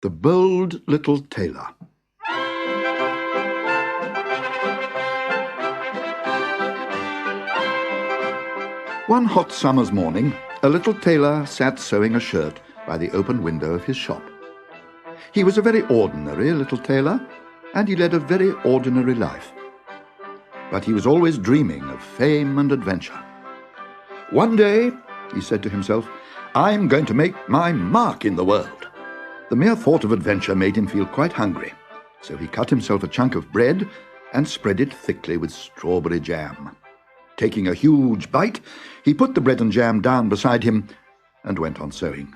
The Bold Little Tailor. One hot summer's morning, a little tailor sat sewing a shirt by the open window of his shop. He was a very ordinary little tailor, and he led a very ordinary life. But he was always dreaming of fame and adventure. One day, he said to himself, I'm going to make my mark in the world. The mere thought of adventure made him feel quite hungry, so he cut himself a chunk of bread and spread it thickly with strawberry jam. Taking a huge bite, he put the bread and jam down beside him and went on sewing.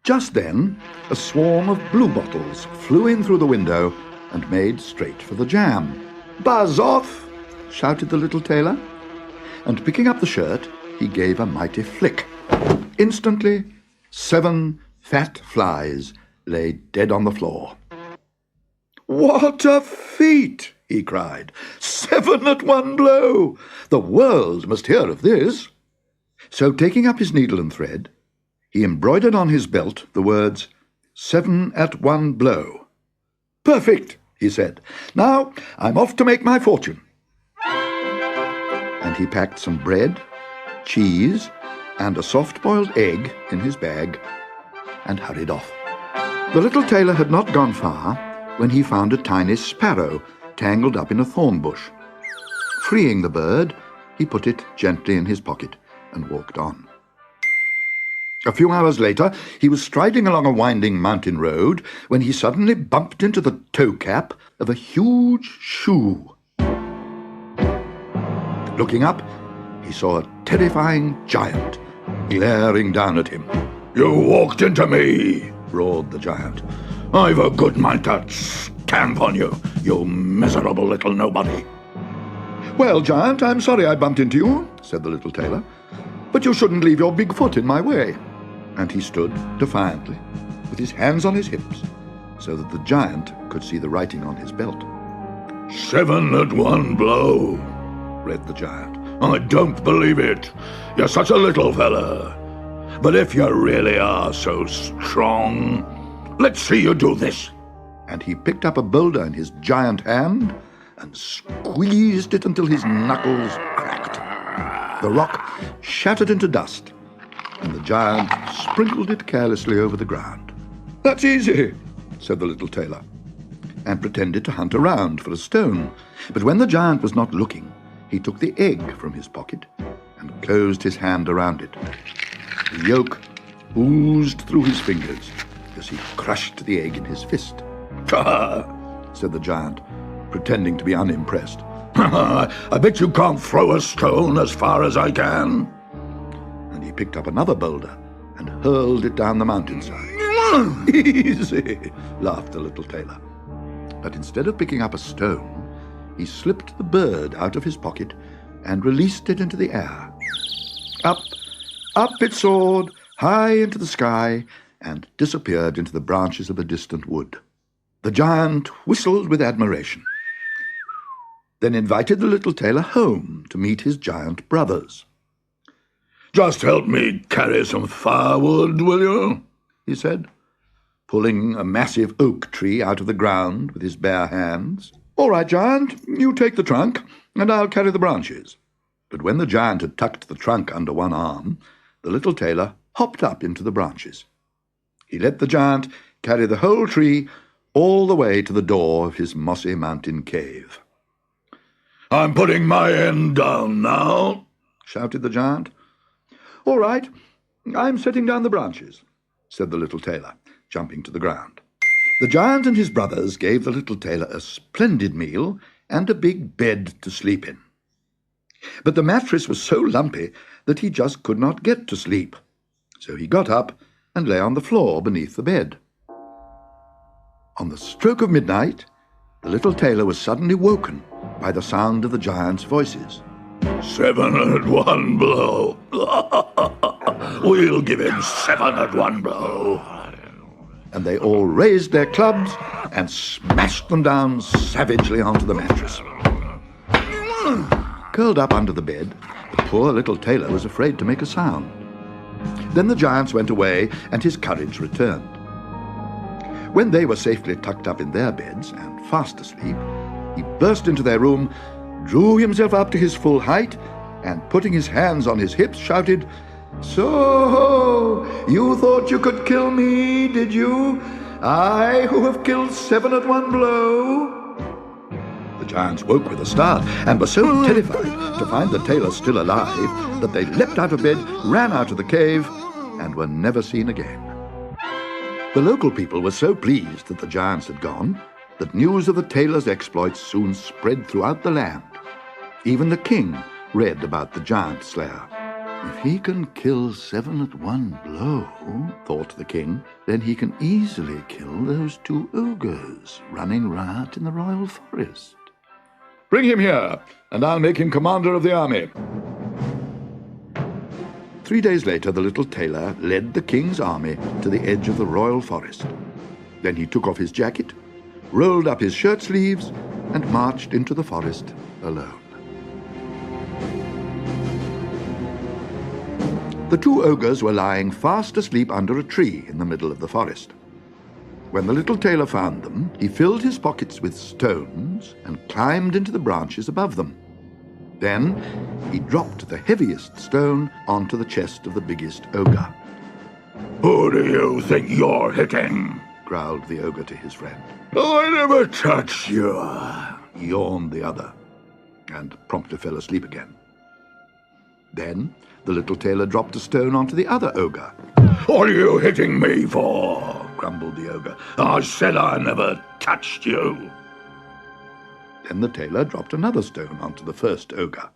Just then, a swarm of bluebottles flew in through the window and made straight for the jam. "Buzz off!" shouted the little tailor, and picking up the shirt, he gave a mighty flick. Instantly, 7 fat flies lay dead on the floor. "What a feat!" he cried. 7 at one blow! The world must hear of this." So taking up his needle and thread, he embroidered on his belt the words, 7 at one blow. "Perfect," he said. "Now I'm off to make my fortune." And he packed some bread, cheese, and a soft-boiled egg in his bag and hurried off. The little tailor had not gone far when he found a tiny sparrow tangled up in a thorn bush. Freeing the bird, he put it gently in his pocket and walked on. A few hours later, he was striding along a winding mountain road when he suddenly bumped into the toe cap of a huge shoe. Looking up, he saw a terrifying giant glaring down at him. "You walked into me!" roared the giant. "I've a good mind to stamp on you, you miserable little nobody." "Well, giant, I'm sorry I bumped into you," said the little tailor, "but you shouldn't leave your big foot in my way." And he stood defiantly, with his hands on his hips, so that the giant could see the writing on his belt. 7 at one blow, read the giant. "I don't believe it. You're such a little fella. But if you really are so strong, let's see you do this." And he picked up a boulder in his giant hand and squeezed it until his knuckles cracked. The rock shattered into dust, and the giant sprinkled it carelessly over the ground. "That's easy," said the little tailor, and pretended to hunt around for a stone. But when the giant was not looking, he took the egg from his pocket and closed his hand around it. The yolk oozed through his fingers as he crushed the egg in his fist. "Ha!" said the giant, pretending to be unimpressed. "I bet you can't throw a stone as far as I can." And he picked up another boulder and hurled it down the mountainside. "Easy," laughed the little tailor. But instead of picking up a stone, he slipped the bird out of his pocket and released it into the air. Up it soared, high into the sky, and disappeared into the branches of a distant wood. The giant whistled with admiration, then invited the little tailor home to meet his giant brothers. "Just help me carry some firewood, will you?" he said, pulling a massive oak tree out of the ground with his bare hands. "All right, giant, you take the trunk, and I'll carry the branches." But when the giant had tucked the trunk under one arm, the little tailor hopped up into the branches. He let the giant carry the whole tree all the way to the door of his mossy mountain cave. "I'm putting my end down now," shouted the giant. "All right, I'm setting down the branches," said the little tailor, jumping to the ground. The giant and his brothers gave the little tailor a splendid meal and a big bed to sleep in. But the mattress was so lumpy that he just could not get to sleep. So he got up and lay on the floor beneath the bed. On the stroke of midnight, the little tailor was suddenly woken by the sound of the giant's voices. 7 at one blow. We'll give him 7 at one blow. And they all raised their clubs and smashed them down savagely onto the mattress. Curled up under the bed, the poor little tailor was afraid to make a sound. Then the giants went away, and his courage returned. When they were safely tucked up in their beds and fast asleep, he burst into their room, drew himself up to his full height, and putting his hands on his hips, shouted, "So, you thought you could kill me, did you? I, who have killed 7 at one blow?" The giants woke with a start and were so terrified to find the tailor still alive that they leapt out of bed, ran out of the cave, and were never seen again. The local people were so pleased that the giants had gone that news of the tailor's exploits soon spread throughout the land. Even the king read about the giant slayer. "If he can kill 7 at one blow," thought the king, "then he can easily kill those 2 ogres running riot in the royal forest. Bring him here, and I'll make him commander of the army." 3 days later, the little tailor led the king's army to the edge of the royal forest. Then he took off his jacket, rolled up his shirt sleeves, and marched into the forest alone. The 2 ogres were lying fast asleep under a tree in the middle of the forest. When the little tailor found them, he filled his pockets with stones and climbed into the branches above them. Then he dropped the heaviest stone onto the chest of the biggest ogre. "Who do you think you're hitting?" growled the ogre to his friend. "I never touched you," yawned the other, and promptly fell asleep again. Then the little tailor dropped a stone onto the other ogre. "What are you hitting me for?" grumbled the ogre. "I said I never touched you." Then the tailor dropped another stone onto the first ogre.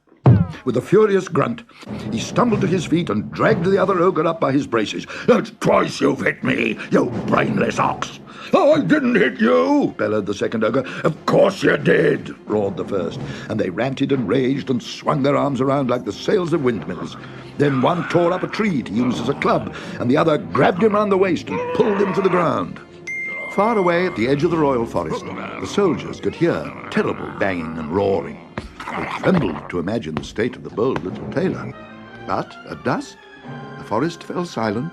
With a furious grunt, he stumbled to his feet and dragged the other ogre up by his braces. "That's twice you've hit me, you brainless ox!" "Oh, I didn't hit you!" bellowed the second ogre. "Of course you did!" roared the first, and they ranted and raged and swung their arms around like the sails of windmills. Then one tore up a tree to use as a club, and the other grabbed him round the waist and pulled him to the ground. Far away at the edge of the royal forest, the soldiers could hear terrible banging and roaring. They trembled to imagine the state of the bold little tailor. But at dusk, the forest fell silent,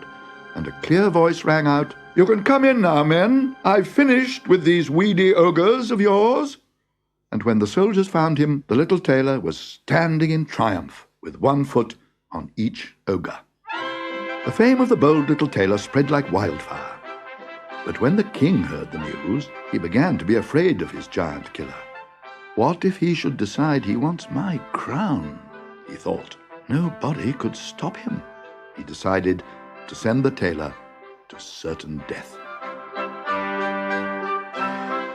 and a clear voice rang out, "You can come in now, men. I've finished with these weedy ogres of yours." And when the soldiers found him, the little tailor was standing in triumph, with 1 foot on each ogre. The fame of the bold little tailor spread like wildfire. But when the king heard the news, he began to be afraid of his giant killer. "What if he should decide he wants my crown?" he thought. Nobody could stop him. He decided to send the tailor to certain death.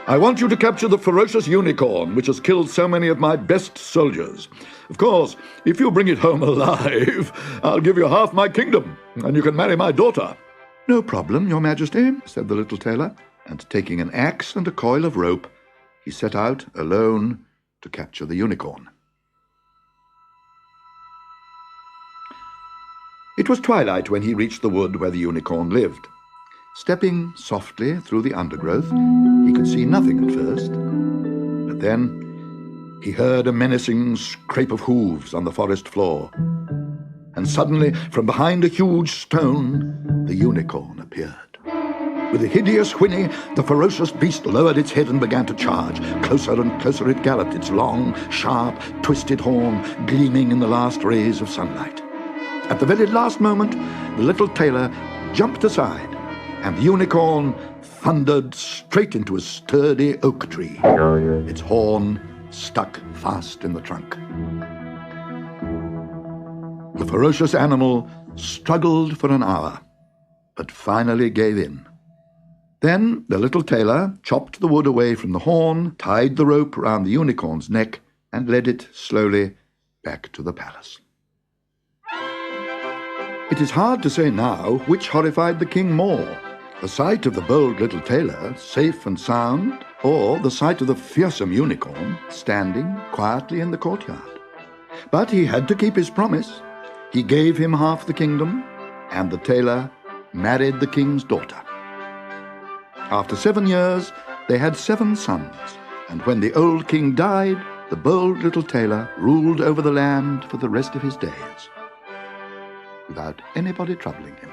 "I want you to capture the ferocious unicorn which has killed so many of my best soldiers. Of course, if you bring it home alive, I'll give you half my kingdom, and you can marry my daughter." "No problem, your majesty," said the little tailor, and taking an axe and a coil of rope, he set out alone to capture the unicorn. It was twilight when he reached the wood where the unicorn lived. Stepping softly through the undergrowth, he could see nothing at first. But then he heard a menacing scrape of hooves on the forest floor. And suddenly, from behind a huge stone, the unicorn appeared. With a hideous whinny, the ferocious beast lowered its head and began to charge. Closer and closer it galloped, its long, sharp, twisted horn gleaming in the last rays of sunlight. At the very last moment, the little tailor jumped aside, and the unicorn thundered straight into a sturdy oak tree, its horn stuck fast in the trunk. The ferocious animal struggled for an hour, but finally gave in. Then the little tailor chopped the wood away from the horn, tied the rope round the unicorn's neck, and led it slowly back to the palace. It is hard to say now which horrified the king more, the sight of the bold little tailor, safe and sound, or the sight of the fearsome unicorn standing quietly in the courtyard. But he had to keep his promise. He gave him half the kingdom, and the tailor married the king's daughter. After 7 years, they had 7 sons, and when the old king died, the bold little tailor ruled over the land for the rest of his days, without anybody troubling him.